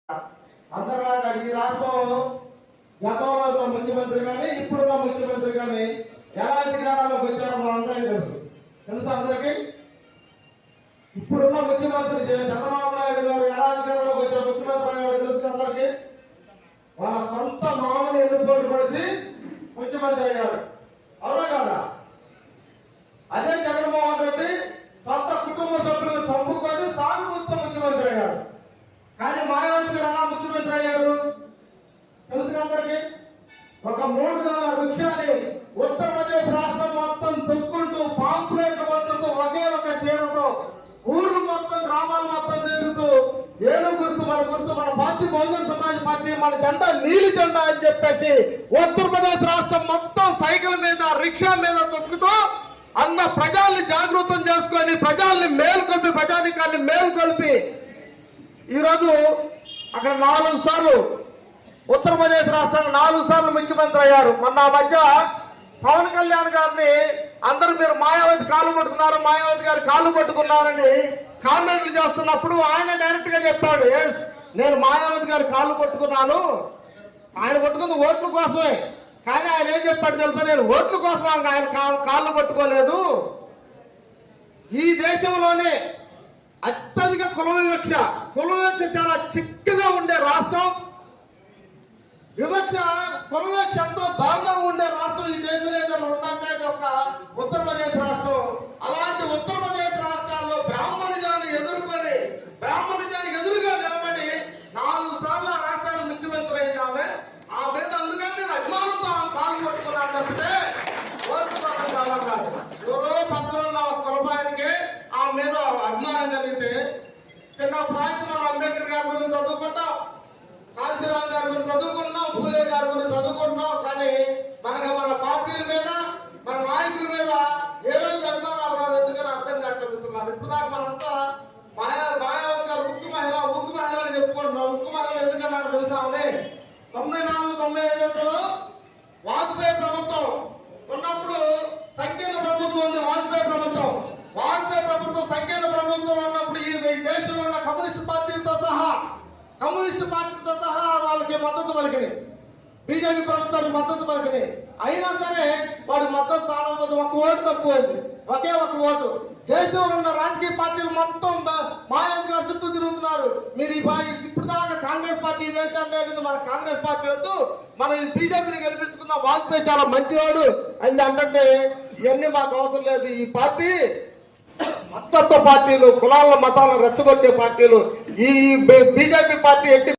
అందరిలాగా ఈ రాష్ట్రం గతంలో ముఖ్యమంత్రి కానీ ఇప్పుడున్న ముఖ్యమంత్రి కానీ ఎలా అధికారంలోకి వచ్చారో మనందరికీ తెలుసు అందరికీ. ఇప్పుడున్న ముఖ్యమంత్రి చంద్రబాబు నాయుడు గారు ఎలా అధికారంలోకి వచ్చారు ముఖ్యమంత్రి గారు తెలుసు అందరికీ. వాళ్ళ సొంత మామూలు ఎన్నుకోటు పడిచి ముఖ్యమంత్రి అయ్యారు, అవునా కదా? అదే జగన్మోహన్ రెడ్డి సొంత కుటుంబ సభ్యులను చంపుకొని సాగుతూ ముఖ్యమంత్రి అయ్యారు. కానీ మాయావతి గారు ఎలా ముఖ్యమంత్రి అయ్యారు తెలుసు అందరికీ. ఒక 3 గంటల వృక్షాన్ని ఉత్తరప్రదేశ్ రాష్ట్రం మొత్తం తొక్కుంటూ పాంప్లెట్ల వద్దతో ఒకే ఒక చీరతో ఊరు మొత్తం గ్రామాలు మొత్తం తిరుగుతూ గుర్తు మన పార్టీ బహుజన్ సమాజ్ పార్టీ మన జెండా నీలి జెండా అని చెప్పేసి ఉత్తరప్రదేశ్ రాష్ట్రం మొత్తం సైకిల్ మీద రిక్షా మీద తొక్కుతూ అన్న ప్రజల్ని జాగృతం చేసుకొని ప్రజల్ని మేల్కొల్పి ప్రజానికాన్ని మేల్కొల్పి ఈరోజు అక్కడ 4 సార్లు ఉత్తరప్రదేశ్ రాష్ట్రానికి 4 సార్లు ముఖ్యమంత్రి అయ్యారు. మొన్న మధ్య పవన్ కళ్యాణ్ గారిని అందరూ మీరు మాయావతి కాళ్ళు పట్టుకున్నారు, మాయావతి గారు కాళ్ళు పట్టుకున్నారని కామెంట్లు చేస్తున్నప్పుడు ఆయన డైరెక్ట్ గా చెప్పాడు, నేను మాయావతి గారు కాళ్ళు పట్టుకున్నాను, ఆయన పట్టుకుంది ఓట్ల కోసమే. కానీ ఆయన ఏం చెప్పాడు తెలుసా, నేను ఓట్ల కోసం ఆయన కాళ్ళు పట్టుకోలేదు. ఈ దేశంలోనే అత్యధిక కుల వివక్ష చాలా చిక్కగా ఉండే రాష్ట్రం, కుల వివక్ష ఎంతో దారుణంగా ఉండే రాష్ట్రం ఈ దేశంలో ఉందంటే ఒక ఉత్తరప్రదేశ్ రాష్ట్రం. అలాంటి ఉత్తరప్రదేశ్ రాష్ట్రాల్లో బ్రాహ్మణిజాన్ని ఎదుర్కొని బ్రాహ్మణిజానికి ఎదురుగా నిలబడి 4 సార్లు ఆ రాష్ట్రాన్ని ముఖ్యమంత్రి అయినామే. ఆ మీద అందుకని నేను అభిమానంతో కాలు పట్టుకున్నాను తప్పితే ఓట్లు కోసం కాదు. ఎవరో పక్కన ఉన్న కులపాయనికి ఆ మీద అభిమానం కలిగితే చిన్న ప్రాంతం మనం అంబేద్కర్ గారి గురించి చదువుకుంటాం, కాశీరామ్ గారి గురించి చదువుకున్నాం, పూలే గారి గురించి చదువుకుంటున్నాం. కానీ మనకు మన పార్టీల మీద మన నాయకుల మీద ఏ రోజు అభిమానాలు రావు, ఎందుకని అర్థం కాకపోతున్నారు. ఇప్పుడు దాకా మనంతా మాయావతి గారు ఉక్కు మహిళ అని చెప్పుకుంటున్నాం. ఉక్కు మహిళలు ఎందుకన్నారు తెలుసామని 94-95లో వాజ్పేయి ప్రభుత్వం ఉన్నప్పుడు సంకీర్ణ ప్రభుత్వం ఉంది. వాజ్పేయి ప్రభుత్వం సంకీర్ణ ప్రభుత్వం ఉన్నప్పుడు ఈ దేశంలో ఉన్న కమ్యూనిస్ట్ పార్టీలతో సహా వాళ్ళకి మద్దతు పలికినాయి, బీజేపీ ప్రభుత్వానికి మద్దతు పలికినాయి. అయినా సరే వాడి మద్దతు చాలా మంది, 1 ఓటు తక్కువైంది, ఒకే 1 ఓటు. దేశంలో ఉన్న రాజకీయ పార్టీలు మొత్తం మాయావతి గారు చుట్టూ తిరుగుతున్నారు. మీరు ఇప్పుడు దాకా కాంగ్రెస్ పార్టీ దేశాన్ని లేదు, మన కాంగ్రెస్ పార్టీ వద్దు, మనం ఈ బీజేపీని గెలిపించుకుందాం, వాజ్పేయి చాలా మంచివాడు అని అంటే ఇవన్నీ మాకు అవసరం లేదు. ఈ పార్టీ మతత్వ పార్టీలు, కులాల మతాలను రెచ్చగొట్టే పార్టీలు, ఈ బీజేపీ పార్టీ ఎట్టి